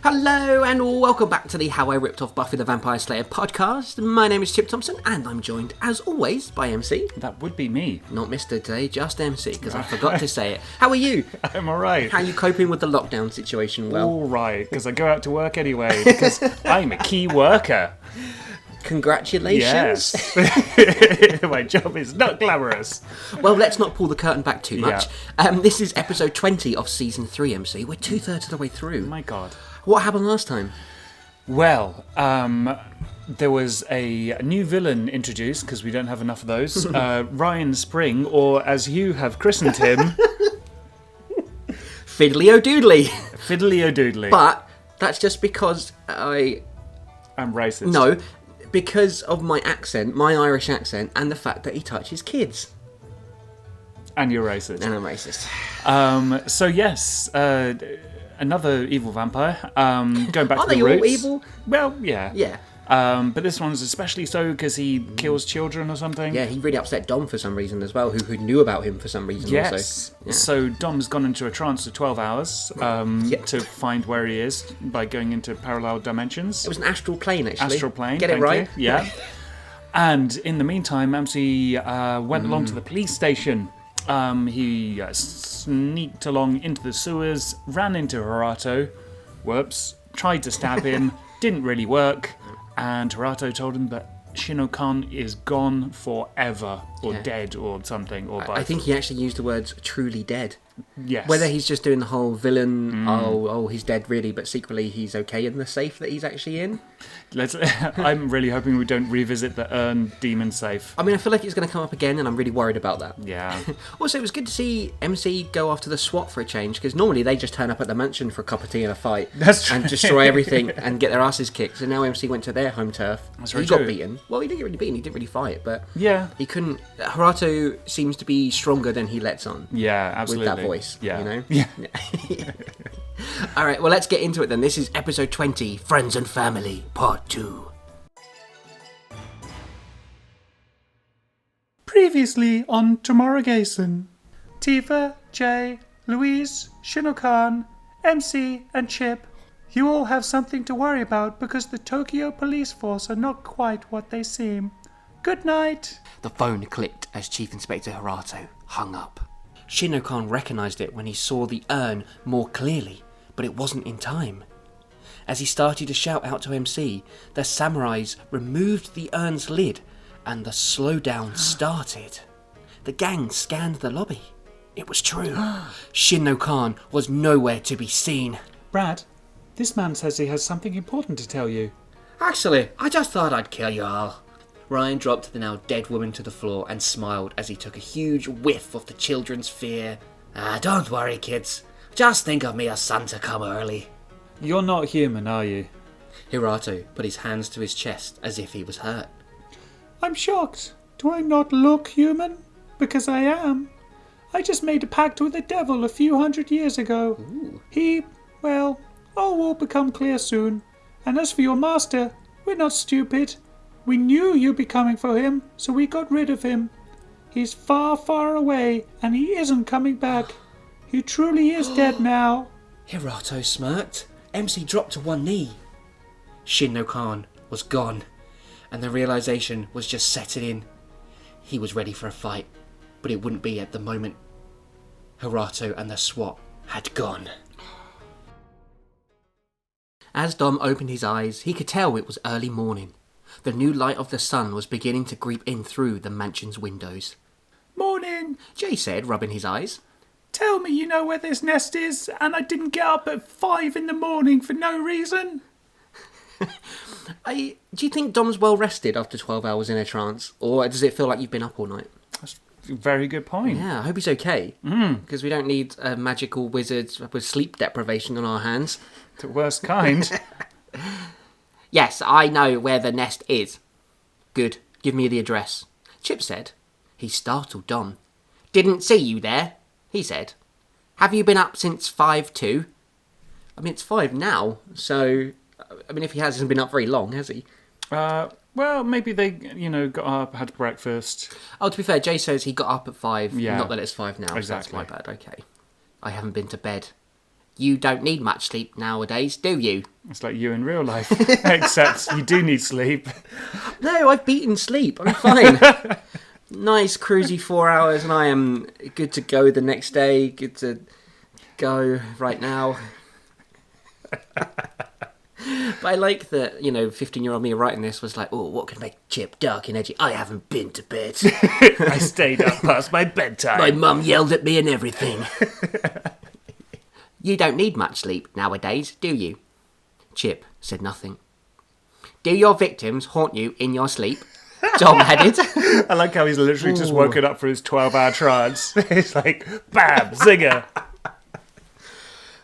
Hello and welcome back to the How I Ripped Off Buffy the Vampire Slayer podcast. My name is Chip Thompson and I'm joined, as always, by MC. That would be me. Not Mr. today, just MC, because I forgot to say it. How are you? I'm alright. How are you coping with the lockdown situation? Well, alright, because I go out to work anyway, because I'm a key worker. Congratulations. Yes. My job is not glamorous. Well, let's not pull the curtain back too much. Yeah. This is episode 20 of season 3, MC. We're 2/3 of the way through. Oh my god. What happened last time? Well, there was a new villain introduced, because we don't have enough of those. Ryan Spring, or as you have christened him... Fiddly-o-doodly. Fiddly-o-doodly. But that's just because I'm racist. No, because of my accent, my Irish accent, and the fact that he touches kids. And you're racist. And I'm racist. So yes, another evil vampire. Going back to the roots. Are they all evil? Well, yeah. Yeah. But this one's especially so because he kills children or something. Yeah, he really upset Dom for some reason as well, who knew about him for some reason yes. also. Yeah. So Dom's gone into a trance for 12 hours to find where he is by going into parallel dimensions. It was an astral plane, actually. Astral plane. Get it right? You. Yeah. And in the meantime, MC went along to the police station. He sneaked along into the sewers, ran into Horato, whoops, tried to stab him, didn't really work, and Horato told him that Shin-no-Khan is gone forever, or dead, or something, or both. I think he actually used the words truly dead. Yes. Whether he's just doing the whole villain, he's dead really, but secretly he's okay in the safe that he's actually in. I'm really hoping we don't revisit the urn demon safe. I mean, I feel like it's going to come up again, and I'm really worried about that. Yeah. Also, it was good to see MC go after the SWAT for a change, because normally they just turn up at the mansion for a cup of tea and a fight. That's true. And destroy everything and get their asses kicked. So now MC went to their home turf. That's he got beaten. Well, he didn't get really beaten, he didn't really fight, but he couldn't... Horato seems to be stronger than he lets on. Yeah, absolutely. With that voice, you know? Yeah. Alright, well, let's get into it then. This is episode 20, Friends and Family, part 2. Previously on Tomorrow-Gason, Tifa, Jay, Louise, Shin-no-Khan, MC and Chip, you all have something to worry about because the Tokyo police force are not quite what they seem. Good night. The phone clicked as Chief Inspector Horato hung up. Shin-no-Khan recognised it when he saw the urn more clearly, but it wasn't in time. As he started to shout out to MC, the samurais removed the urn's lid and the slowdown started. The gang scanned the lobby. It was true. Shin-no-Khan was nowhere to be seen. Brad, this man says he has something important to tell you. Actually, I just thought I'd kill you all. Ryan dropped the now dead woman to the floor and smiled as he took a huge whiff of the children's fear. Don't worry, kids. Just think of me as Santa come early. You're not human, are you? Horato put his hands to his chest as if he was hurt. I'm shocked. Do I not look human? Because I am. I just made a pact with the devil a few 100 years ago. Ooh. All will become clear soon. And as for your master, we're not stupid. We knew you'd be coming for him, so we got rid of him. He's far, far away, and he isn't coming back. He truly is dead now. Hirato smirked. MC dropped to one knee. Shin-no-Khan was gone, and the realization was just setting in. He was ready for a fight, but it wouldn't be at the moment. Hirato and the SWAT had gone. As Dom opened his eyes, he could tell it was early morning. The new light of the sun was beginning to creep in through the mansion's windows. Morning. Jay said, rubbing his eyes. Tell me you know where this nest is, and I didn't get up at 5 in the morning for no reason. Do you think Dom's well rested after 12 hours in a trance? Or does it feel like you've been up all night? That's a very good point. Yeah, I hope he's okay. Because we don't need magical wizards with sleep deprivation on our hands. The worst kind. Yes, I know where the nest is. Good, give me the address. Chip said. He startled Dom. Didn't see you there, he said. Have you been up since 5 too? I mean, it's 5 now, so... I mean, if he hasn't been up very long, has he? Well, maybe they, got up, had breakfast. Oh, to be fair, Jay says he got up at 5, Yeah. not that it's 5 now, Exactly. so that's my bad, okay. I haven't been to bed. You don't need much sleep nowadays, do you? It's like you in real life, except you do need sleep. No, I've beaten sleep, I'm fine. Nice cruisy 4 hours and I am good to go the next day, good to go right now. But I like that, 15-year-old me writing this was like, oh, what could make Chip dark and edgy? I haven't been to bed. I stayed up past my bedtime. My mum yelled at me and everything. You don't need much sleep nowadays, do you? Chip said nothing. Do your victims haunt you in your sleep? Dom added. I like how he's literally just woken up for his 12-hour trance. It's like, bam, zinger.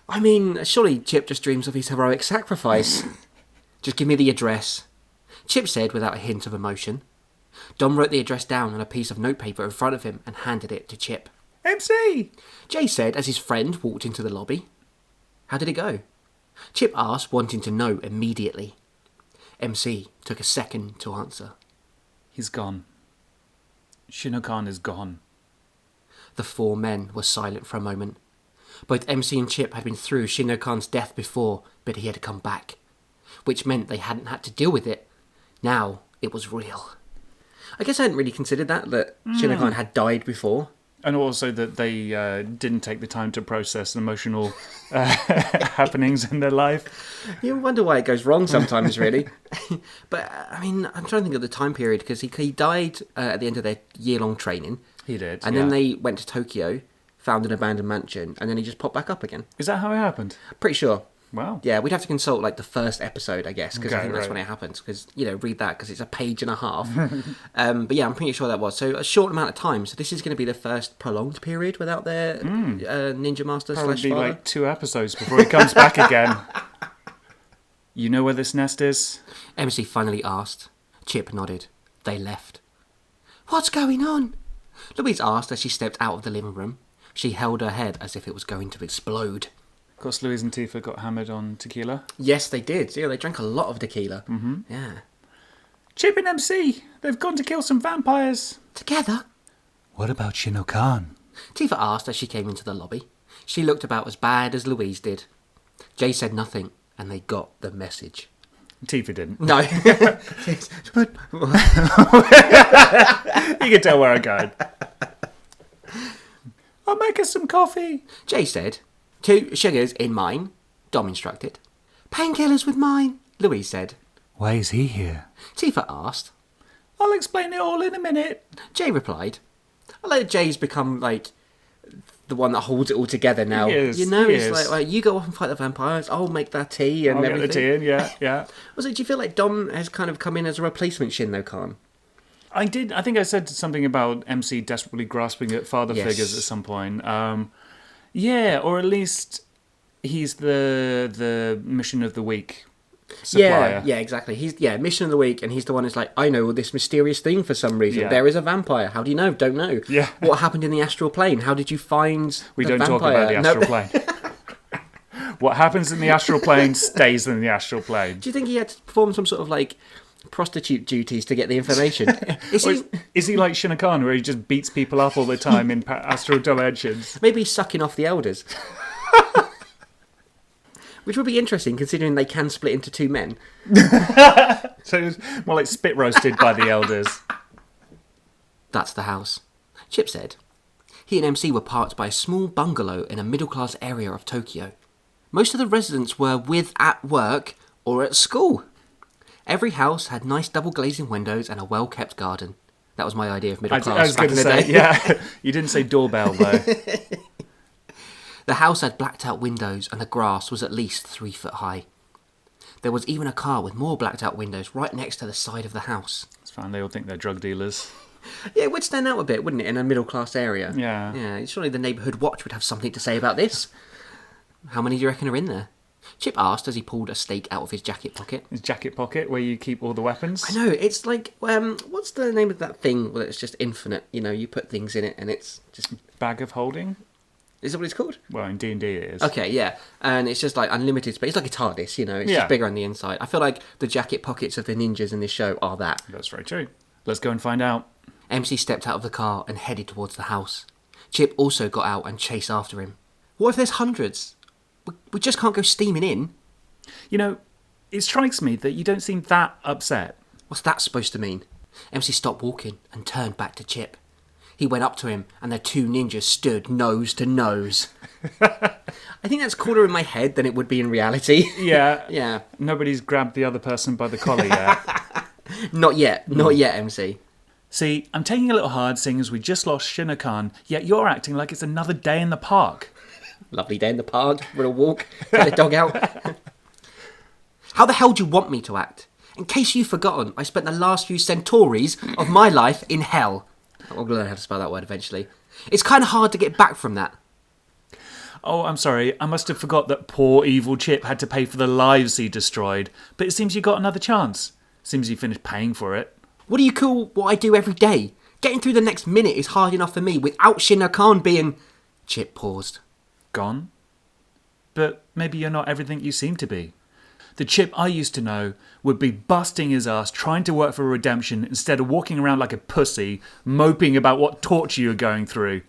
I mean, surely Chip just dreams of his heroic sacrifice. Just give me the address. Chip said without a hint of emotion. Dom wrote the address down on a piece of notepaper in front of him and handed it to Chip. MC! Jay said as his friend walked into the lobby. How did it go? Chip asked, wanting to know immediately. MC took a second to answer. He's gone. Shin-no-Khan is gone. The 4 men were silent for a moment. Both MC and Chip had been through Shin-no-Khan's death before, but he had come back. Which meant they hadn't had to deal with it. Now it was real. I guess I hadn't really considered that Shin-no-Khan had died before. And also that they didn't take the time to process emotional happenings in their life. You wonder why it goes wrong sometimes, really. But, I mean, I'm trying to think of the time period, because he died at the end of their year-long training. He did, And then they went to Tokyo, found an abandoned mansion, and then he just popped back up again. Is that how it happened? Pretty sure. Wow. Yeah, we'd have to consult the first episode, I guess, because I think that's right. when it happens. Because read that because it's a page and a half. But yeah, I'm pretty sure that was so a short amount of time. So this is going to be the first prolonged period without their ninja master Probably slash be father. like 2 episodes before he comes back again. You know where this nest is? MC finally asked. Chip nodded. They left. What's going on? Louise asked as she stepped out of the living room. She held her head as if it was going to explode. Of course, Louise and Tifa got hammered on tequila. Yes, they did. Yeah, they drank a lot of tequila. Mm-hmm. Yeah. Chip and MC, they've gone to kill some vampires. Together? What about Shin-no-Khan? Tifa asked as she came into the lobby. She looked about as bad as Louise did. Jay said nothing, and they got the message. Tifa didn't. No. You can tell where I'm going. I'll make us some coffee. Jay said, 2 sugars in mine, Dom instructed. Painkillers with mine, Louise said. Why is he here? Tifa asked. I'll explain it all in a minute. Jay replied. I like that Jay's become, the one that holds it all together now. He is, he it's is. like, you go off and fight the vampires, I'll make that tea and I'll everything. get the tea in, yeah. Also, do you feel like Dom has kind of come in as a replacement Shin-no-Khan? I did. I think I said something about MC desperately grasping at father Yes. figures at some point. Yeah, or at least he's the mission of the week supplier. Yeah, exactly. He's mission of the week, and he's the one who's like, I know this mysterious thing for some reason. Yeah. There is a vampire. How do you know? Don't know. Yeah. What happened in the astral plane? How did you find We the don't vampire? talk about the astral No. plane. What happens in the astral plane stays in the astral plane. Do you think he had to perform some sort of prostitute duties to get the information. Is he like Shin-no-Khan, where he just beats people up all the time in astral dimensions? Maybe he's sucking off the elders. Which would be interesting, considering they can split into two men. So it was more like spit roasted by the elders. That's the house. Chip said. He and MC were parked by a small bungalow in a middle-class area of Tokyo. Most of the residents were at work or at school. Every house had nice double-glazing windows and a well-kept garden. That was my idea of middle class. I was going to say, yeah. You didn't say doorbell, though. The house had blacked-out windows and the grass was at least 3 foot high. There was even a car with more blacked-out windows right next to the side of the house. It's fine, they all think they're drug dealers. Yeah, it would stand out a bit, wouldn't it, in a middle-class area? Yeah. Yeah, surely the neighbourhood watch would have something to say about this. How many do you reckon are in there? Chip asked as he pulled a stake out of his jacket pocket. His jacket pocket, where you keep all the weapons? I know, it's like, what's the name of that thing where it's just infinite? You know, you put things in it and it's just... Bag of holding? Is that what it's called? Well, in D&D it is. Okay, yeah. And it's just like unlimited space. It's like a TARDIS, you know. It's just bigger on the inside. I feel like the jacket pockets of the ninjas in this show are that. That's very true. Let's go and find out. MC stepped out of the car and headed towards the house. Chip also got out and chased after him. What if there's hundreds? We just can't go steaming in. You know, it strikes me that you don't seem that upset. What's that supposed to mean? MC stopped walking and turned back to Chip. He went up to him and the two ninjas stood nose to nose. I think that's cooler in my head than it would be in reality. Yeah. Yeah. Nobody's grabbed the other person by the collar yet. Not yet. Not yet, MC. See, I'm taking a little hard seeing as we just lost Shin-no-Khan, yet you're acting like it's another day in the park. Lovely day in the park, we'll walk, get the dog out. How the hell do you want me to act? In case you've forgotten, I spent the last few centuries of my life in hell. I'll learn how to spell that word eventually. It's kind of hard to get back from that. Oh, I'm sorry, I must have forgot that poor evil Chip had to pay for the lives he destroyed, but it seems you got another chance. Seems you finished paying for it. What do you call what I do every day? Getting through the next minute is hard enough for me without Shin-no-Khan being... Chip paused. Gone? But maybe you're not everything you seem to be. The Chip I used to know would be busting his ass trying to work for redemption instead of walking around like a pussy, moping about what torture you're going through.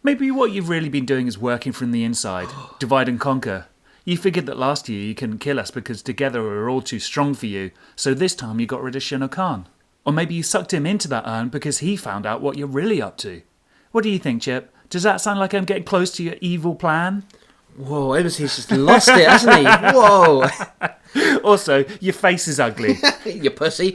Maybe what you've really been doing is working from the inside, divide and conquer. You figured that last year you couldn't kill us because together we were all too strong for you, so this time you got rid of Shin-no-Khan. Or maybe you sucked him into that urn because he found out what you're really up to. What do you think, Chip? Does that sound like I'm getting close to your evil plan? Whoa, MC's just lost it, hasn't he? Whoa. Also, your face is ugly. You pussy.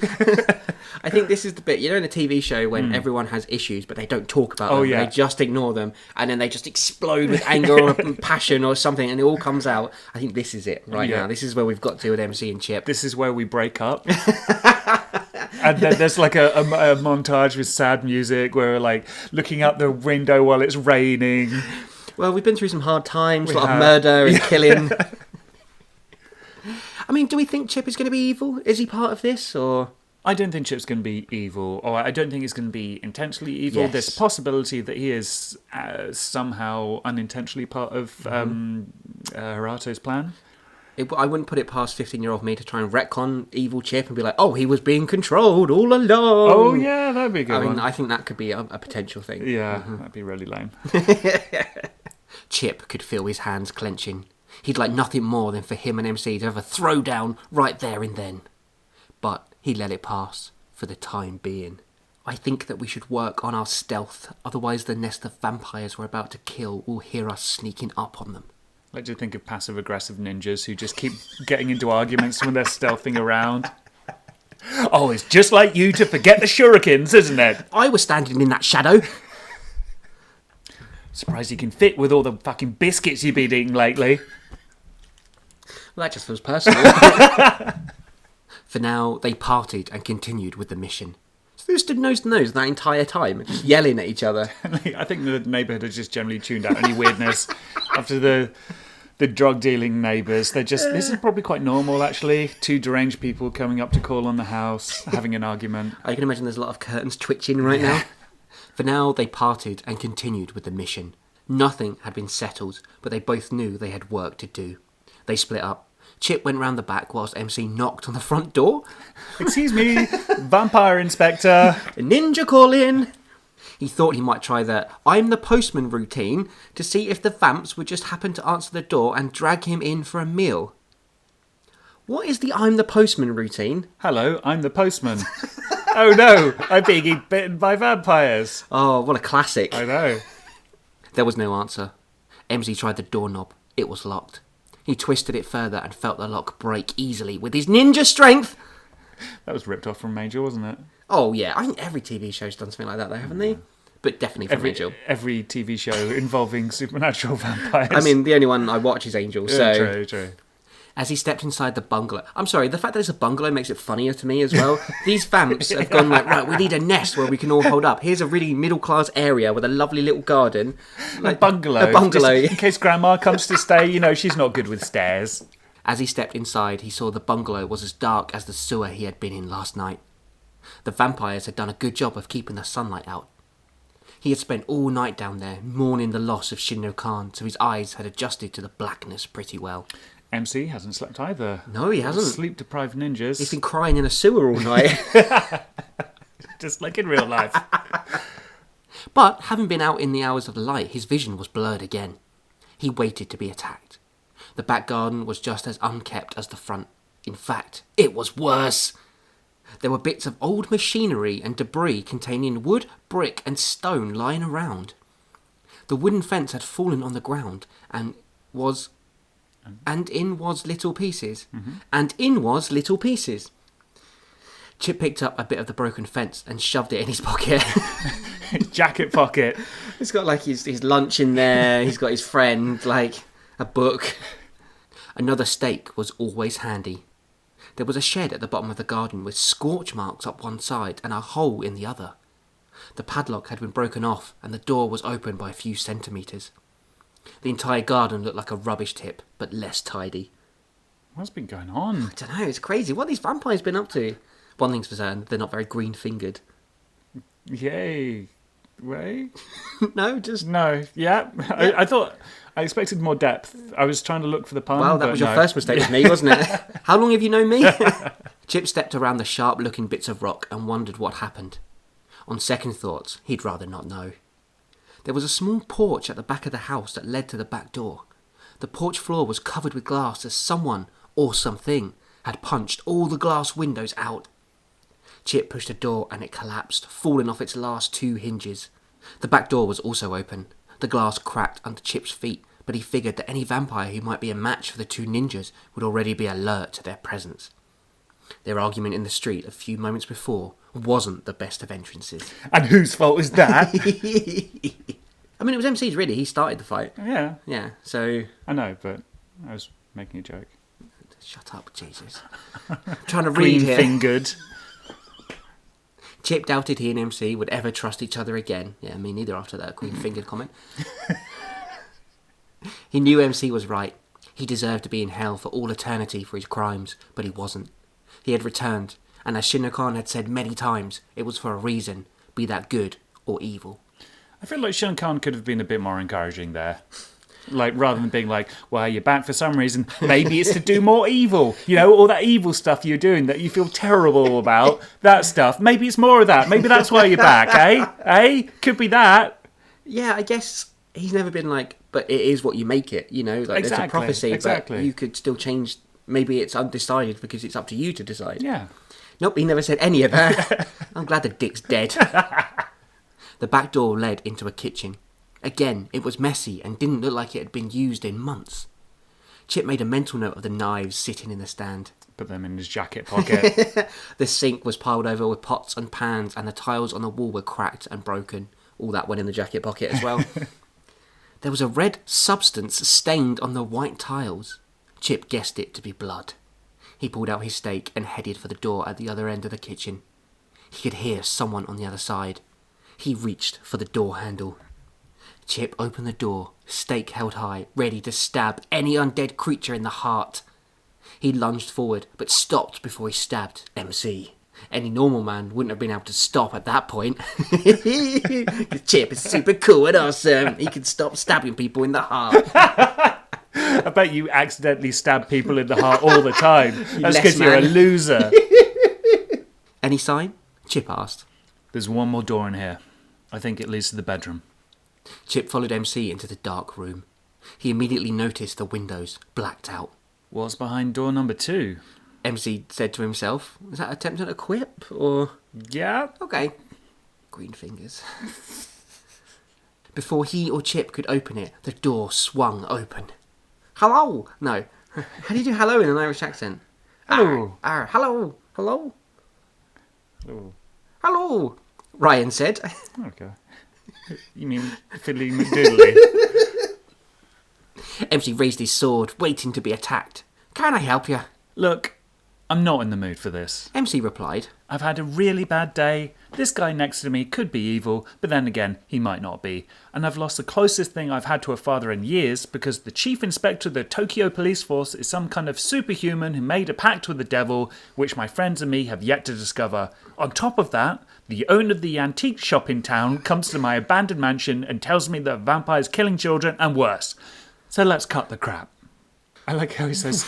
I think this is the bit, you know, in a TV show when everyone has issues, but they don't talk about them. Yeah. They just ignore them, and then they just explode with anger or passion or something, and it all comes out. I think this is it now. This is where we've got to with MC and Chip. This is where we break up. And then there's like a montage with sad music where we're like looking out the window while it's raining. Well, we've been through some hard times, a lot of murder and killing. I mean, do we think Chip is going to be evil? Is he part of this, or...? I don't think Chip's going to be evil, or I don't think he's going to be intentionally evil. Yes. There's a possibility that he is somehow unintentionally part of Hirato's plan. I wouldn't put it past 15-year-old me to try and retcon evil Chip and be like, oh, he was being controlled all along. Oh, yeah, that'd be a good one. I think that could be a potential thing. Yeah, that'd be really lame. Chip could feel his hands clenching. He'd like nothing more than for him and MC to have a throwdown right there and then. But he let it pass for the time being. I think that we should work on our stealth, otherwise the nest of vampires we're about to kill will hear us sneaking up on them. I like to think of passive-aggressive ninjas who just keep getting into arguments when they're stealthing around. Oh, it's just like you to forget the shurikens, isn't it? I was standing in that shadow. Surprised you can fit with all the fucking biscuits you've been eating lately. Well, that just feels personal. For now, they parted and continued with the mission. So they stood nose to nose that entire time, just yelling at each other. I think the neighbourhood has just generally tuned out any weirdness after the drug-dealing neighbours. This is probably quite normal, actually. Two deranged people coming up to call on the house, having an argument. I can imagine there's a lot of curtains twitching right now. For now, they parted and continued with the mission. Nothing had been settled, but they both knew they had work to do. They split up. Chip went round the back whilst MC knocked on the front door. Excuse me, vampire inspector. Ninja calling! He thought he might try the I'm the postman routine to see if the vamps would just happen to answer the door and drag him in for a meal. What is the I'm the postman routine? Hello, I'm the postman. Oh no, I'm being bitten by vampires. Oh, what a classic. I know. There was no answer. MC tried the doorknob. It was locked. He twisted it further and felt the lock break easily with his ninja strength. That was ripped off from Major, wasn't it? Oh, yeah. I think every TV show's done something like that, though, haven't they? But definitely from Angel. Every TV show involving supernatural vampires. I mean, the only one I watch is Angel, so... True. As he stepped inside the bungalow... I'm sorry, the fact that it's a bungalow makes it funnier to me as well. These vamps have gone like, right, we need a nest where we can all hold up. Here's a really middle-class area with a lovely little garden. Like, a bungalow. Just in case Grandma comes to stay, she's not good with stairs. As he stepped inside, he saw the bungalow was as dark as the sewer he had been in last night. The vampires had done a good job of keeping the sunlight out. He had spent all night down there, mourning the loss of Shin-no-Khan, so his eyes had adjusted to the blackness pretty well. MC hasn't slept either. No, he hasn't. Sleep-deprived ninjas. He's been crying in a sewer all night. Just like in real life. But, having been out in the hours of the light, his vision was blurred again. He waited to be attacked. The back garden was just as unkept as the front. In fact, it was worse. There were bits of old machinery and debris containing wood, brick and stone lying around. The wooden fence had fallen on the ground and in was little pieces. Mm-hmm. And in was little pieces. Chip picked up a bit of the broken fence and shoved it in his pocket. Jacket pocket. He's got like his lunch in there. He's got his friend, like a book. Another stake was always handy. There was a shed at the bottom of the garden with scorch marks up one side and a hole in the other. The padlock had been broken off and the door was open by a few centimetres. The entire garden looked like a rubbish tip, but less tidy. What's been going on? I don't know, it's crazy. What have these vampires been up to? One thing's for certain, they're not very green-fingered. Yay. Way? No, just... No, yeah. I expected more depth. I was trying to look for the pun. Well, that was your first mistake with me, wasn't it? How long have you known me? Chip stepped around the sharp-looking bits of rock and wondered what happened. On second thoughts, he'd rather not know. There was a small porch at the back of the house that led to the back door. The porch floor was covered with glass as someone, or something, had punched all the glass windows out. Chip pushed a door and it collapsed, falling off its last 2 hinges. The back door was also open. The glass cracked under Chip's feet, but he figured that any vampire who might be a match for the 2 ninjas would already be alert to their presence. Their argument in the street a few moments before wasn't the best of entrances. And whose fault is that? I mean, it was MC's really. He started the fight. Yeah. Yeah, so... I know, but I was making a joke. Shut up, Jesus. I'm trying to read here. Green-fingered. Chip doubted he and MC would ever trust each other again. Yeah, me neither after that green-fingered comment. He knew MC was right. He deserved to be in hell for all eternity for his crimes, but he wasn't. He had returned, and as Shin-no-Khan had said many times, it was for a reason, be that good or evil. I feel like Shin-no-Khan could have been a bit more encouraging there. Like, rather than being like, well, you're back for some reason, maybe it's to do more evil. All that evil stuff you're doing that you feel terrible about, that stuff. Maybe it's more of that. Maybe that's why you're back, eh? Could be that. Yeah, I guess he's never been like, but it is what you make it, like exactly, there's a prophecy, exactly. But you could still change. Maybe it's undecided because it's up to you to decide. Yeah. Nope, he never said any of that. I'm glad the dick's dead. The back door led into a kitchen. Again, it was messy and didn't look like it had been used in months. Chip made a mental note of the knives sitting in the stand. Put them in his jacket pocket. The sink was piled over with pots and pans and the tiles on the wall were cracked and broken. All that went in the jacket pocket as well. There was a red substance stained on the white tiles. Chip guessed it to be blood. He pulled out his stake and headed for the door at the other end of the kitchen. He could hear someone on the other side. He reached for the door handle. Chip opened the door, stake held high, ready to stab any undead creature in the heart. He lunged forward, but stopped before he stabbed MC. Any normal man wouldn't have been able to stop at that point. Chip is super cool and awesome. He can stop stabbing people in the heart. I bet you accidentally stab people in the heart all the time. That's because less you're a man. loser. Any sign? Chip asked. There's one more door in here. I think it leads to the bedroom. Chip followed MC into the dark room. He immediately noticed the windows blacked out. What's behind door number 2? MC said to himself, is that attempting a quip, or... Yeah? Okay. Green fingers. Before he or Chip could open it, the door swung open. Hello! No. How do you do hello in an Irish accent? Hello. Hello! Hello! Oh, Hello! Ryan said. okay. You mean Fiddly McDoodly? MC raised his sword, waiting to be attacked. Can I help you? Look, I'm not in the mood for this. MC replied. I've had a really bad day. This guy next to me could be evil, but then again, he might not be. And I've lost the closest thing I've had to a father in years because the chief inspector of the Tokyo police force is some kind of superhuman who made a pact with the devil, which my friends and me have yet to discover. On top of that, the owner of the antique shop in town comes to my abandoned mansion and tells me that a vampire's killing children and worse. So let's cut the crap. I like how he says...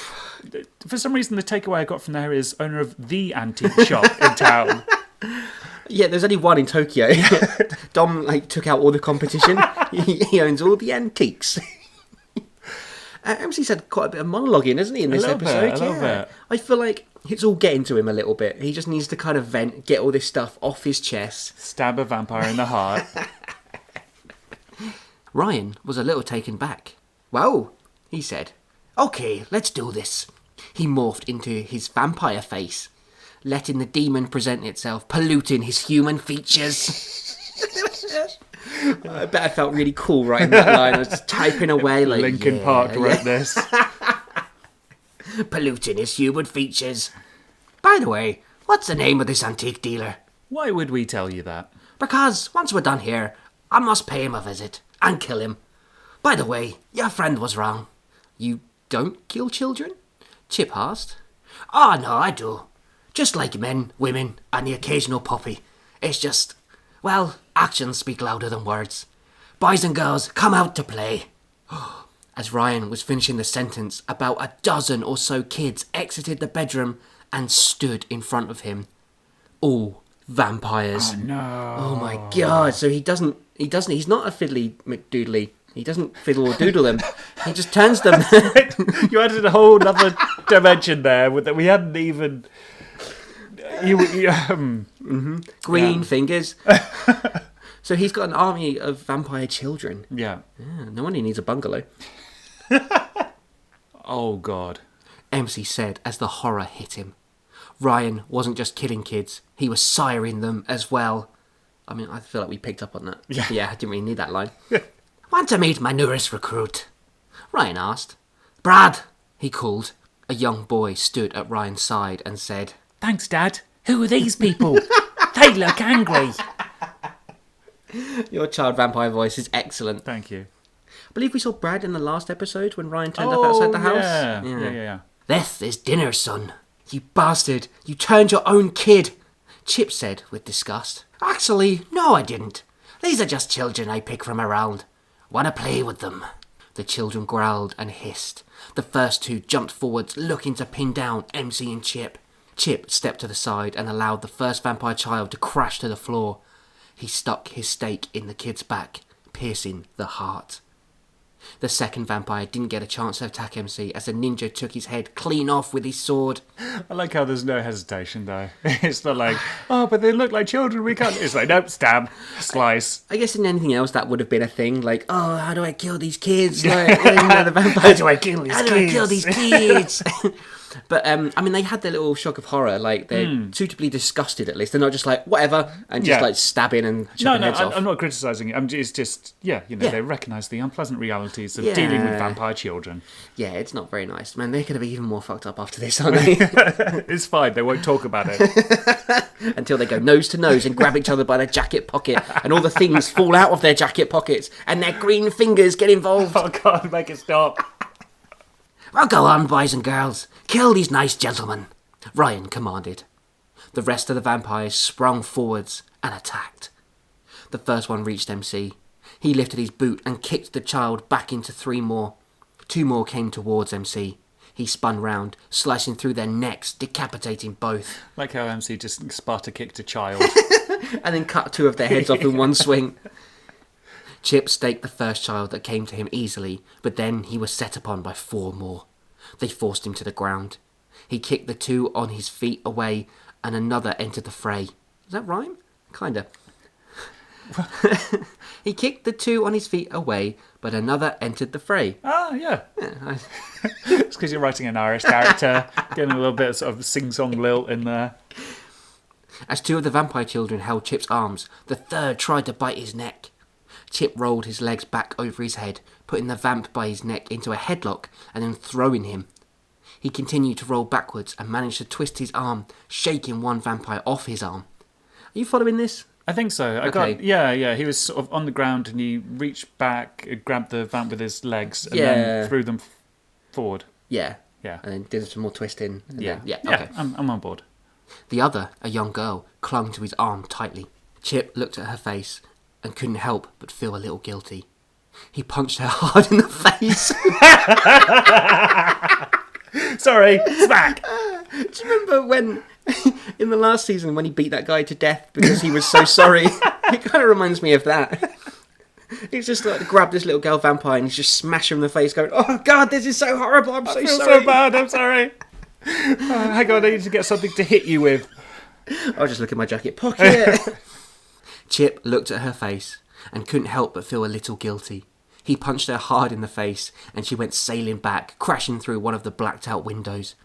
For some reason, the takeaway I got from there is owner of the antique shop in town. Yeah, there's only one in Tokyo. Dom took out all the competition. He owns all the antiques. MC's had quite a bit of monologuing, hasn't he, in this episode? A little bit. I feel like it's all getting to him a little bit. He just needs to kind of vent, get all this stuff off his chest. Stab a vampire in the heart. Ryan was a little taken back. Well, he said. Okay, let's do this. He morphed into his vampire face, letting the demon present itself, polluting his human features. I bet I felt really cool writing that line. I was just typing away like... Linkin Park wrote this. Polluting his human features. By the way, what's the name of this antique dealer? Why would we tell you that? Because once we're done here, I must pay him a visit and kill him. By the way, your friend was wrong. You don't kill children? Chip asked. Oh, no, I do. Just like men, women, and the occasional puppy. It's just, well, actions speak louder than words. Boys and girls, come out to play. As Ryan was finishing the sentence, about a dozen or so kids exited the bedroom and stood in front of him. All vampires. Oh, no. Oh, my God. So he's not a fiddly McDoodly. He doesn't fiddle or doodle them. He just turns them. You added a whole other dimension there that we hadn't even... Green fingers. So he's got an army of vampire children. Yeah. No wonder he needs a bungalow. Oh, God. MC said as the horror hit him. Ryan wasn't just killing kids. He was siring them as well. I mean, I feel like we picked up on that. Yeah, I didn't really need that line. Want to meet my newest recruit? Ryan asked. Brad, he called. A young boy stood at Ryan's side and said, Thanks, Dad. Who are these people? They look angry. Your child vampire voice is excellent. Thank you. I believe we saw Brad in the last episode when Ryan turned up outside the house. Yeah. This is dinner, son. You bastard. You turned your own kid. Chip said with disgust. Actually, no, I didn't. These are just children I pick from around. Want to play with them? The children growled and hissed. The first two jumped forwards, looking to pin down MC and Chip. Chip stepped to the side and allowed the first vampire child to crash to the floor. He stuck his stake in the kid's back, piercing the heart. The second vampire didn't get a chance to attack MC as the ninja took his head clean off with his sword. I like how there's no hesitation, though. It's not like, oh, but they look like children, we can't... It's like, nope, stab, slice. I guess in anything else that would have been a thing, like, oh, how do I kill these kids? Like, the vampire, How do I kill these How do I kill these kids? But, I mean, they had their little shock of horror. Like, they're suitably disgusted, at least. They're not just like, whatever, and just, like, stabbing and chopping heads off. I'm not criticising it. It's just, they recognise the unpleasant realities of dealing with vampire children. Yeah, it's not very nice. Man, they're going to be even more fucked up after this, aren't they? It's fine. They won't talk about it. Until they go nose to nose and grab each other by their jacket pocket, and all the things fall out of their jacket pockets, and their green fingers get involved. Oh, God, make it stop. Well, go on, boys and girls. Kill these nice gentlemen, Ryan commanded. The rest of the vampires sprung forwards and attacked. The first one reached MC. He lifted his boot and kicked the child back into three more. 2 more came towards MC. He spun round, slicing through their necks, decapitating both. Like how MC just Sparta kicked a child. And then cut 2 of their heads off in one swing. Chip staked the first child that came to him easily, but then he was set upon by 4 more. They forced him to the ground. He kicked the 2 on his feet away, and another entered the fray. Does that rhyme? Kinda. He kicked the 2 on his feet away, but another entered the fray. Ah, yeah. It's because you're writing an Irish character, getting a little bit of sort of sing-song lilt in there. As 2 of the vampire children held Chip's arms, the 3rd tried to bite his neck. Chip rolled his legs back over his head, putting the vamp by his neck into a headlock and then throwing him. He continued to roll backwards and managed to twist his arm, shaking one vampire off his arm. Are you following this? I think so. Yeah. He was sort of on the ground and he reached back, grabbed the vamp with his legs, and then threw them forward. Yeah. Yeah. And then did some more twisting. Yeah. Okay. I'm on board. The other, a young girl, clung to his arm tightly. Chip looked at her face and couldn't help but feel a little guilty. He punched her hard in the face. Sorry, smack. Do you remember when, in the last season, when he beat that guy to death because he was so sorry? It kind of reminds me of that. He's just like grabbed this little girl vampire and he's just smashed her in the face, going, "Oh God, this is so horrible! I'm so sorry. I feel so bad. I'm sorry. Hang on, I need to get something to hit you with." I'll just look in my jacket pocket. Chip looked at her face and couldn't help but feel a little guilty. He punched her hard in the face and she went sailing back, crashing through one of the blacked out windows.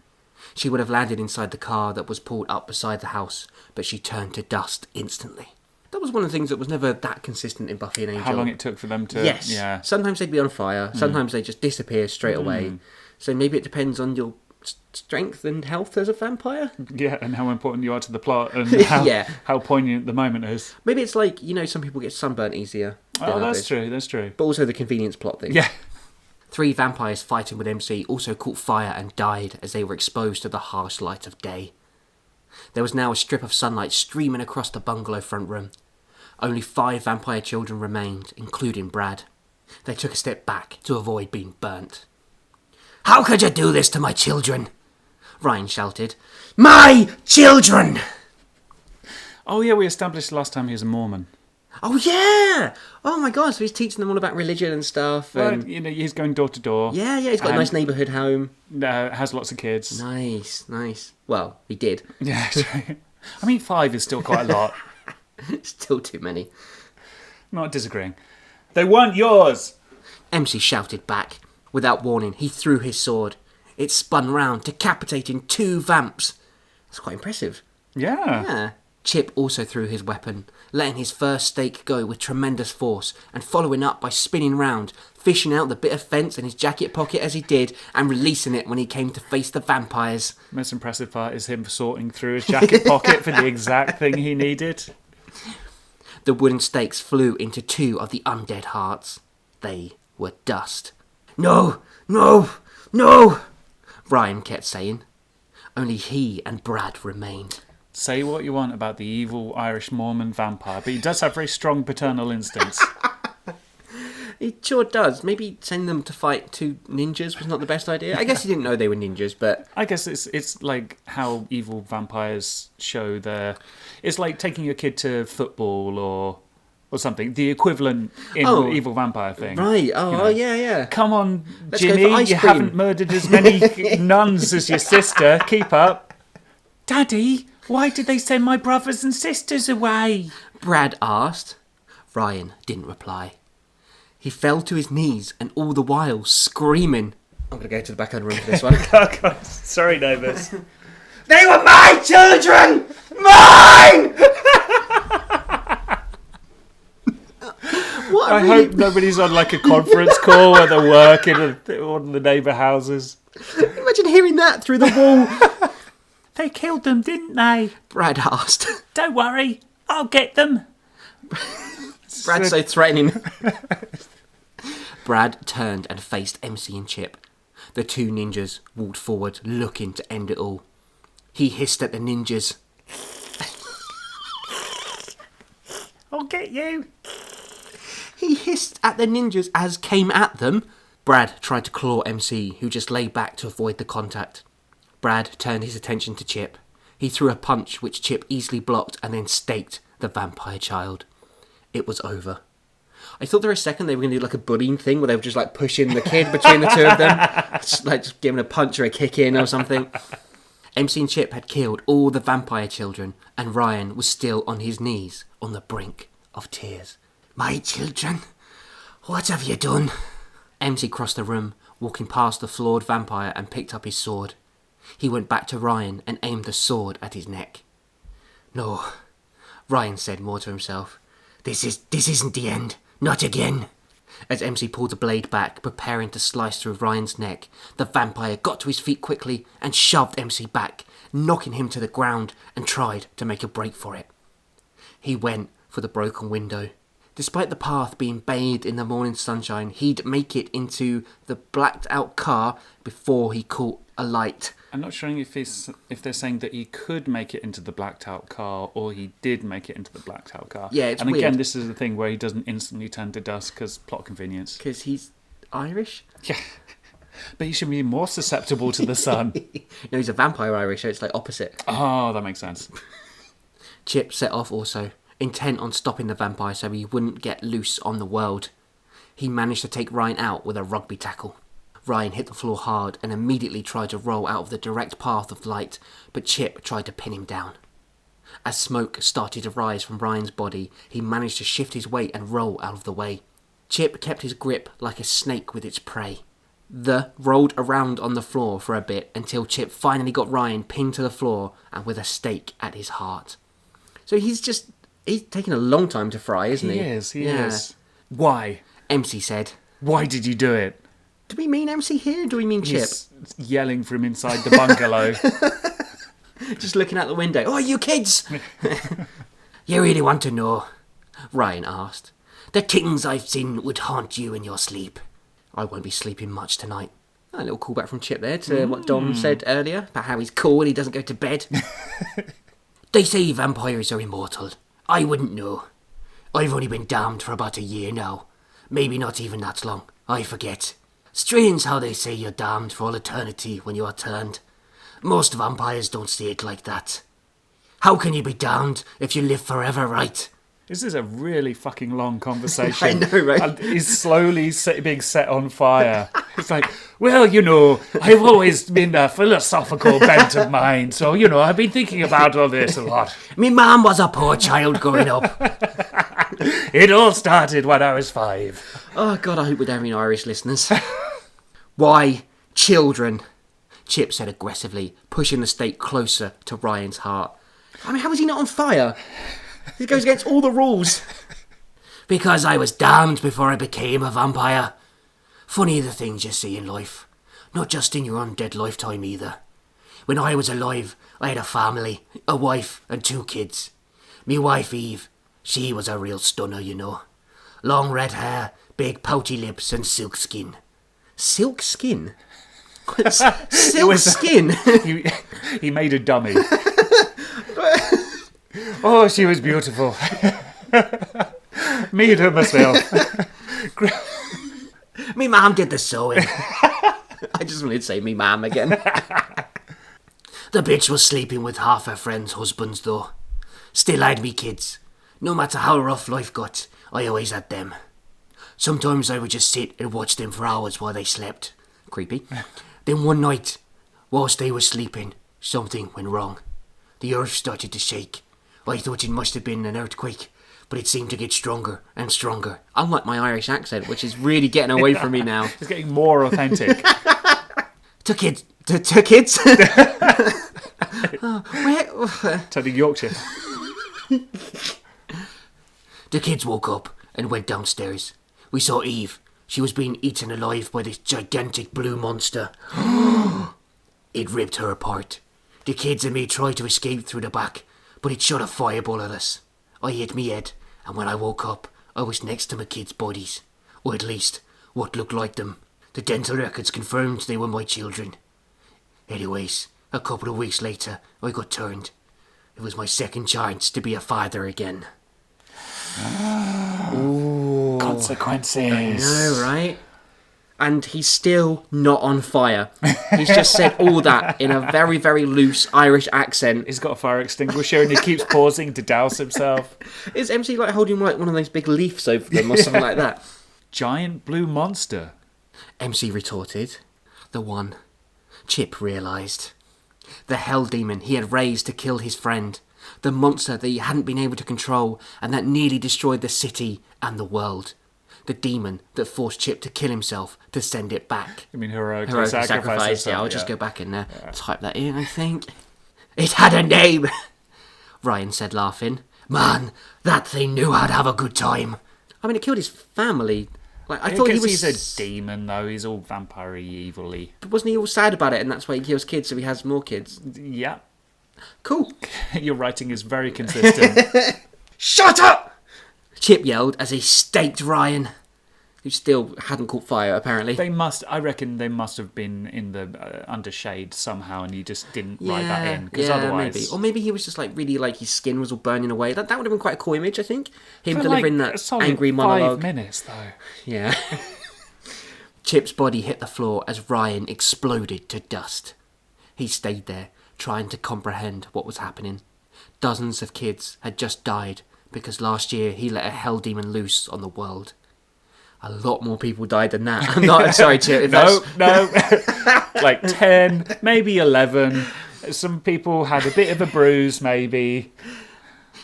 She would have landed inside the car that was pulled up beside the house, but she turned to dust instantly. That was one of the things that was never that consistent in Buffy and Angel. How long it took for them to... Yes. Yeah. Sometimes they'd be on fire. Sometimes they just disappear straight away. So maybe it depends on your strength and health as a vampire. Yeah, and how important you are to the plot and how poignant the moment is. Maybe it's like, some people get sunburnt easier. Oh, that's true. But also the convenience plot thing. Yeah. 3 vampires fighting with MC also caught fire and died as they were exposed to the harsh light of day. There was now a strip of sunlight streaming across the bungalow front room. Only 5 vampire children remained, including Brad. They took a step back to avoid being burnt. "How could you do this to my children?" Ryan shouted. "My children!" Oh yeah, we established last time he was a Mormon. Oh yeah! Oh my God, so he's teaching them all about religion and stuff. Well, he's going door to door. Yeah, he's got a nice neighbourhood home. Has lots of kids. Nice. Well, he did. Yeah, I mean 5 is still quite a lot. Still too many. Not disagreeing. They weren't yours! MC shouted back. Without warning, he threw his sword. It spun round, decapitating 2 vamps. That's quite impressive. Yeah. Chip also threw his weapon, letting his first stake go with tremendous force, and following up by spinning round, fishing out the bit of fence in his jacket pocket as he did, and releasing it when he came to face the vampires. The most impressive part is him sorting through his jacket pocket for the exact thing he needed. The wooden stakes flew into 2 of the undead hearts. They were dust. "No! Ryan kept saying. Only he and Brad remained. Say what you want about the evil Irish Mormon vampire, but he does have very strong paternal instincts. He sure does. Maybe sending them to fight 2 ninjas was not the best idea. I guess he didn't know they were ninjas, but... I guess it's like how evil vampires show their... It's like taking your kid to football or something. The equivalent in the evil vampire thing. Right. Oh, yeah. Come on, Let's go for Jimmy. ice You cream. haven't murdered as many nuns as your sister. Keep up. Daddy, why did they send my brothers and sisters away? Brad asked. Ryan didn't reply. He fell to his knees and all the while screaming. I'm going to go to the back of the room for this one. Oh, God. Sorry, neighbours. They were my children! Mine! I hope nobody's on like a conference call where they're working at one of the neighbour houses. Imagine hearing that through the wall. They killed them, didn't they? Brad asked. Don't worry, I'll get them. Brad's so threatening. Brad turned and faced MC and Chip. The 2 ninjas walked forward, looking to end it all. He hissed at the ninjas. I'll get you. He hissed at the ninjas as came at them. Brad tried to claw MC, who just lay back to avoid the contact. Brad turned his attention to Chip. He threw a punch which Chip easily blocked and then staked the vampire child. It was over. I thought there a second they were going to do like a bullying thing where they were just like pushing the kid between the two of them. Just giving a punch or a kick in or something. MC and Chip had killed all the vampire children and Ryan was still on his knees on the brink of tears. My children, what have you done? MC crossed the room, walking past the flawed vampire and picked up his sword. He went back to Ryan and aimed the sword at his neck. No, Ryan said more to himself. This isn't the end. Not again. As MC pulled the blade back, preparing to slice through Ryan's neck, the vampire got to his feet quickly and shoved MC back, knocking him to the ground and tried to make a break for it. He went for the broken window. Despite the path being bathed in the morning sunshine, he'd make it into the blacked out car before he caught a light. I'm not sure if they're saying that he could make it into the blacked out car or he did make it into the blacked out car. Yeah, it's and weird. Again, this is the thing where he doesn't instantly turn to dust because plot convenience. Because he's Irish? Yeah. But he should be more susceptible to the sun. No, he's a vampire Irish, so it's like opposite. Oh, that makes sense. Chip set off also, intent on stopping the vampire so he wouldn't get loose on the world. He managed to take Ryan out with a rugby tackle. Ryan hit the floor hard and immediately tried to roll out of the direct path of light, but Chip tried to pin him down. As smoke started to rise from Ryan's body, he managed to shift his weight and roll out of the way. Chip kept his grip like a snake with its prey. The rolled around on the floor for a bit until Chip finally got Ryan pinned to the floor and with a stake at his heart. So he's taking a long time to fry, isn't he? He is. Why? MC said. Why did you do it? Do we mean MC here or do we mean Chip? He's yelling from inside the bungalow. Just looking out the window. Oh, you kids! You really want to know? Ryan asked. The things I've seen would haunt you in your sleep. I won't be sleeping much tonight. A little callback from Chip there to what Dom said earlier about how he's cool and he doesn't go to bed. They say vampires are immortal. I wouldn't know. I've only been damned for about a year now. Maybe not even that long. I forget. Strange how they say you're damned for all eternity when you are turned. Most vampires don't say it like that. How can you be damned if you live forever, right? This is a really fucking long conversation. I know, right? And he's slowly being set on fire. It's like, well, I've always been a philosophical bent of mine, so, I've been thinking about all this a lot. Me mum was a poor child growing up. It all started when I was 5. Oh, God, I hope we don't have any Irish listeners. Why, children? Chip said aggressively, pushing the stake closer to Ryan's heart. I mean, how is he not on fire? This goes against all the rules. Because I was damned before I became a vampire. Funny the things you see in life. Not just in your undead lifetime either. When I was alive, I had a family, a wife and 2 kids. Me wife Eve, she was a real stunner, Long red hair, big pouty lips and silk skin. Silk skin? Silk skin? He made a dummy. Oh, she was beautiful. Me and her myself. Me mum did the sewing. I just wanted to say me mum again. The bitch was sleeping with half her friends' husbands, though. Still I had me kids. No matter how rough life got, I always had them. Sometimes I would just sit and watch them for hours while they slept. Creepy. Then one night, whilst they were sleeping, something went wrong. The earth started to shake. I thought it must have been an earthquake, but it seemed to get stronger and stronger. Unlike my Irish accent, which is really getting away from me now. It's getting more authentic. To kids. Turning Yorkshire. The kids woke up and went downstairs. We saw Eve. She was being eaten alive by this gigantic blue monster. It ripped her apart. The kids and me tried to escape through the back, but it shot a fireball at us. I hit me head, and when I woke up, I was next to my kids' bodies. Or at least, what looked like them. The dental records confirmed they were my children. Anyways, a couple of weeks later, I got turned. It was my second chance to be a father again. Ooh. Consequences. I know, right? And he's still not on fire. He's just said all that in a very, very loose Irish accent. He's got a fire extinguisher and he keeps pausing to douse himself. Is MC like holding like one of those big leaves over them or something like that? Giant blue monster. MC retorted. The one. Chip realised. The hell demon he had raised to kill his friend. The monster that he hadn't been able to control and that nearly destroyed the city and the world. The demon that forced Chip to kill himself to send it back. I mean, heroic sacrifice. Yeah, I'll just go back and type that in, I think. It had a name, Ryan said, laughing. Man, that thing knew how to have a good time. I mean, it killed his family. Like, I thought he was... He's a demon, though. He's all vampire-y, evil-y. But wasn't he all sad about it, and that's why he kills kids, so he has more kids? Yeah. Cool. Your writing is very consistent. Shut up! Chip yelled as he staked Ryan, who still hadn't caught fire, apparently. I reckon they must have been in the under shade somehow, and you just didn't write that in, because otherwise... Maybe. Or maybe he was just like really like his skin was all burning away. That would have been quite a cool image, I think. Him delivering like that angry monologue. 5 minutes, though. Yeah. Chip's body hit the floor as Ryan exploded to dust. He stayed there, trying to comprehend what was happening. Dozens of kids had just died because last year he let a hell demon loose on the world. A lot more people died than that. I'm sorry, Chip. No. Like 10, maybe 11. Some people had a bit of a bruise, maybe.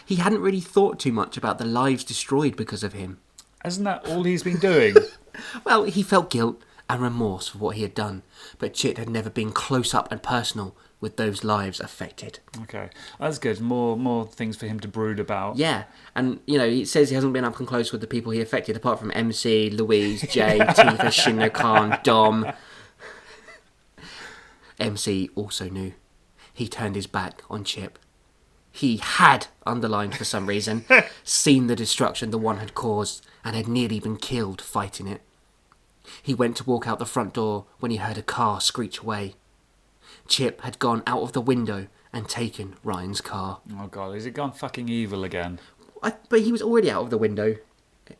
He hadn't really thought too much about the lives destroyed because of him. Isn't that all he's been doing? Well, he felt guilt and remorse for what he had done, but Chip had never been close up and personal with those lives affected. Okay, that's good. More things for him to brood about. Yeah, and, he says he hasn't been up and close with the people he affected, apart from MC, Louise, Jay, Tifa, Shin-no-Khan, Dom. MC also knew. He turned his back on Chip. He had, underlined for some reason, seen the destruction the one had caused and had nearly been killed fighting it. He went to walk out the front door when he heard a car screech away. Chip had gone out of the window and taken Ryan's car. Oh God, has it gone fucking evil again? But he was already out of the window.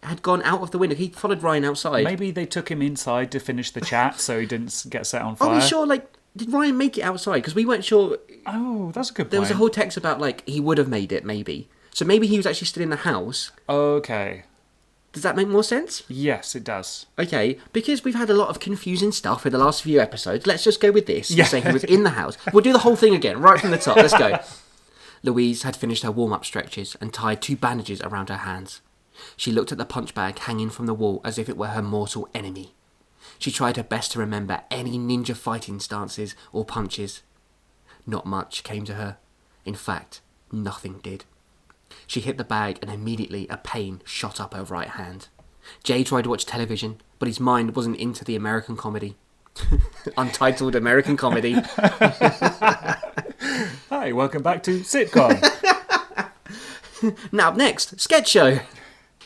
Had gone out of the window. He followed Ryan outside. Maybe they took him inside to finish the chat so he didn't get set on fire. Are we sure, did Ryan make it outside? Because we weren't sure. Oh, that's a good point. There was a whole text about, he would have made it, maybe. So maybe he was actually still in the house. Okay. Does that make more sense? Yes, it does. Okay, because we've had a lot of confusing stuff in the last few episodes, let's just go with this. Yeah. Say he was in the house. We'll do the whole thing again, right from the top. Let's go. Louise had finished her warm-up stretches and tied 2 bandages around her hands. She looked at the punch bag hanging from the wall as if it were her mortal enemy. She tried her best to remember any ninja fighting stances or punches. Not much came to her. In fact, nothing did. She hit the bag and immediately a pain shot up her right hand. Jay tried to watch television, but his mind wasn't into the American comedy. Untitled American comedy. Hi, welcome back to Sitcom. Now up next, sketch show.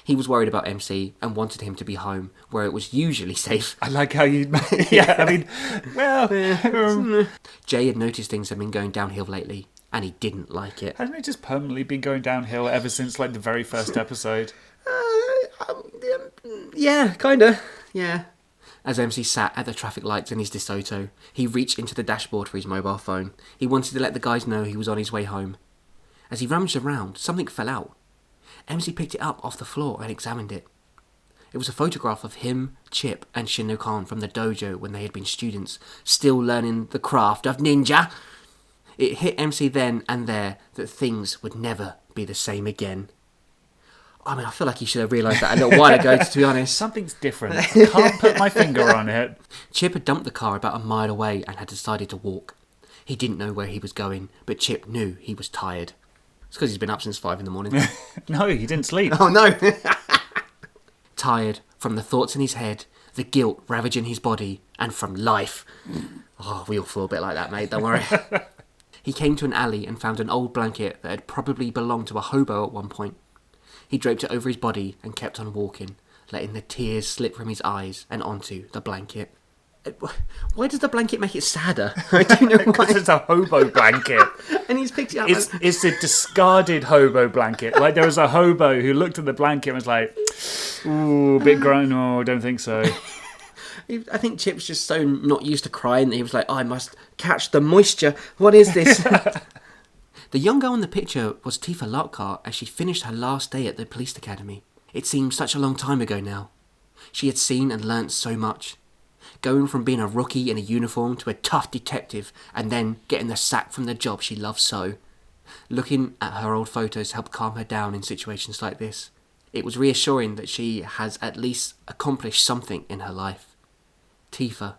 He was worried about MC and wanted him to be home, where it was usually safe. I like how you... Yeah, I mean, well... Jay had noticed things had been going downhill lately, and he didn't like it. Hasn't it just permanently been going downhill ever since, the very first episode? Yeah, kinda. Yeah. As MC sat at the traffic lights in his DeSoto, he reached into the dashboard for his mobile phone. He wanted to let the guys know he was on his way home. As he rummaged around, something fell out. MC picked it up off the floor and examined it. It was a photograph of him, Chip, and Shin-no-Khan from the dojo when they had been students, still learning the craft of ninja. It hit MC then and there that things would never be the same again. I mean, I feel like he should have realised that a little while ago, to be honest. Something's different. I can't put my finger on it. Chip had dumped the car about a mile away and had decided to walk. He didn't know where he was going, but Chip knew he was tired. It's because he's been up since 5 in the morning. No, he didn't sleep. Oh, no. Tired from the thoughts in his head, the guilt ravaging his body, and from life. Oh, we all feel a bit like that, mate, don't worry. He came to an alley and found an old blanket that had probably belonged to a hobo at one point. He draped it over his body and kept on walking, letting the tears slip from his eyes and onto the blanket. Why does the blanket make it sadder? I don't know why. Because it's a hobo blanket. And he's picked it up. It's a discarded hobo blanket. Like, there was a hobo who looked at the blanket and was like, ooh, a bit grown. No, I don't think so. I think Chip's just so not used to crying that he was like, I must catch the moisture. What is this? The young girl in the picture was Tifa Lockhart as she finished her last day at the police academy. It seemed such a long time ago now. She had seen and learnt so much. Going from being a rookie in a uniform to a tough detective and then getting the sack from the job she loved so. Looking at her old photos helped calm her down in situations like this. It was reassuring that she has at least accomplished something in her life. Tifa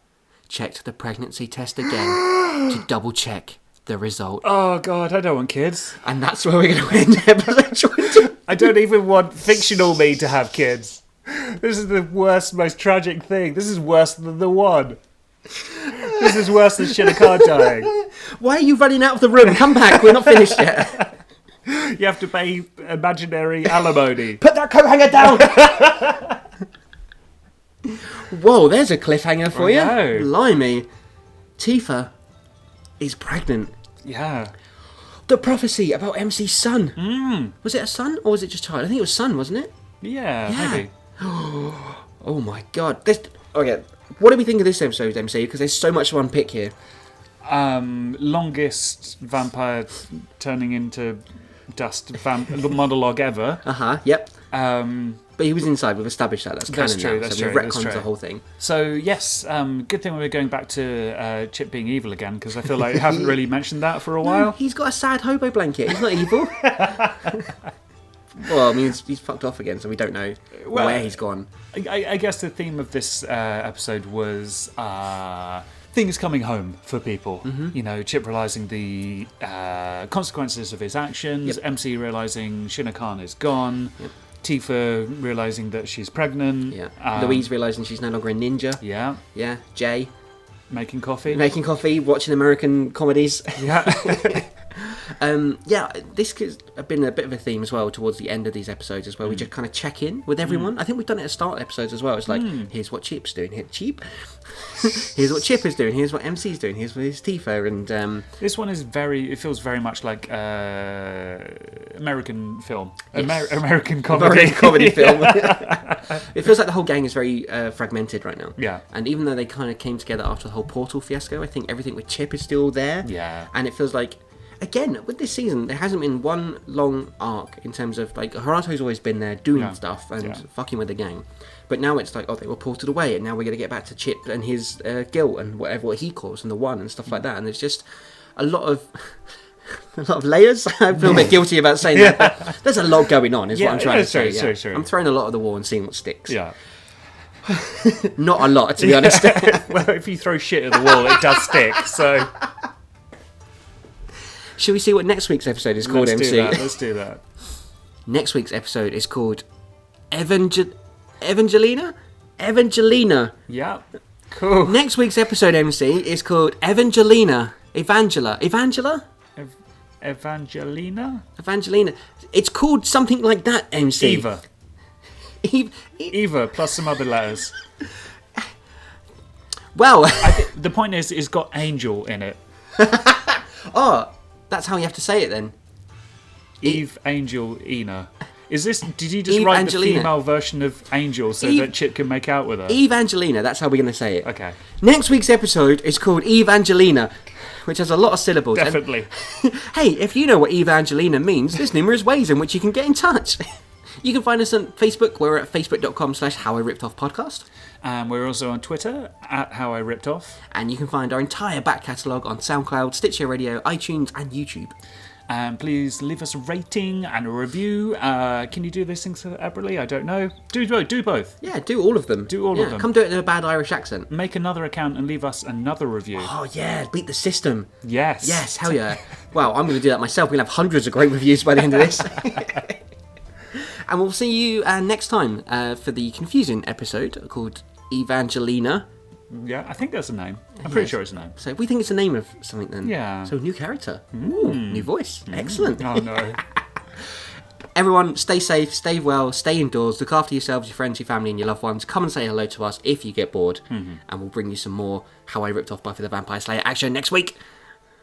checked the pregnancy test again to double check the result. Oh God, I don't want kids. And that's where we're going to end episode 20. I don't even want fictional me to have kids. This is the worst, most tragic thing. This is worse than the one. This is worse than Shin-no-Khan dying. Why are you running out of the room? Come back, we're not finished yet. You have to pay imaginary alimony. Put that coat hanger down! Whoa, there's a cliffhanger for you. know. Blimey. Tifa is pregnant. Yeah. The prophecy about MC's son. Was it a son or was it just child? I think it was son, wasn't it? Yeah, maybe. Oh my god. Okay, what do we think of this episode, MC? Because there's so much to unpick here. Longest vampire turning into dust monologue ever. Yep. But But he was inside. We've established that. That's canon true, now. that's So we've true, that's retconned true. the whole thing. So yes, good thing we're going back to Chip being evil again, because I feel like we haven't really mentioned that for a while. He's got a sad hobo blanket. He's not evil. Well, I mean, he's fucked off again, so we don't know where he's gone. I guess the theme of this episode was things coming home for people. You know, Chip realising the consequences of his actions, MC realising Shin-no-Khan is gone, Tifa realising that she's pregnant, Louise realising she's no longer a ninja. Yeah. Jay Making coffee, watching American comedies. Yeah. This has been a bit of a theme as well towards the end of these episodes as well. We just kind of check in with everyone. I think we've done it at the start of episodes as well. It's like, here's what Chip's doing. Here's what Chip is doing. Here's what MC's doing. Here's Tifa. And this one is it feels very much like American film. Yes. American comedy. American comedy film. It feels like the whole gang is very fragmented right now. Yeah. And even though they kind of came together after the whole Portal fiasco, I think everything with Chip is still there. Yeah. And it feels like, again, with this season, there hasn't been one long arc in terms of, like, Harato's always been there doing stuff and fucking with the gang. But now it's like, oh, they were ported away, and now we're going to get back to Chip and his guilt and what he caused and the one and stuff like that. And there's just a lot of layers. I feel a bit guilty about saying that. But there's a lot going on, is what I'm trying to say. True. I'm throwing a lot at the wall and seeing what sticks. Yeah. Not a lot, to be honest. Well, if you throw shit at the wall, it does stick. So Should we see what next week's episode is called, MC? Let's do that. Next week's episode is called Evangelina? Yeah. Cool. Next week's episode, MC, is called Evangelina. Evangelina? Evangelina? It's called something like that, MC. Eva plus some other letters. Well, The point is, it's got angel in it. oh, that's how you have to say it then. Eve, Angel, Ina. Did you just Eve write Angelina. the female version of Angel so that Chip can make out with her? Evangelina, that's how we're going to say it. Okay. Next week's episode is called Evangelina, which has a lot of syllables. Definitely. And, hey, if you know what Evangelina means, there's numerous ways in which you can get in touch. You can find us on Facebook. We're at facebook.com/HowIRippedOffPodcast. And we're also on Twitter at How I Ripped Off. And you can find our entire back catalogue on SoundCloud, Stitcher Radio, iTunes and YouTube. And please leave us a rating and a review. Can you do those things separately? I don't know. Do both. Yeah, do all of them. Do all of them. Come do it in a bad Irish accent. Make another account and leave us another review. Oh yeah, beat the system. Yes. Yes, hell yeah. Well, I'm going to do that myself. We'll have hundreds of great reviews by the end of this. And we'll see you next time for the confusing episode called Evangelina. Yeah, I think that's a name. I'm pretty sure it's a name. So we think it's the name of something then. Yeah. So new character. Ooh, new voice. Excellent. Oh no. Everyone, stay safe, stay well, stay indoors, look after yourselves, your friends, your family and your loved ones. Come and say hello to us if you get bored. And we'll bring you some more How I Ripped Off Buffy the Vampire Slayer action next week.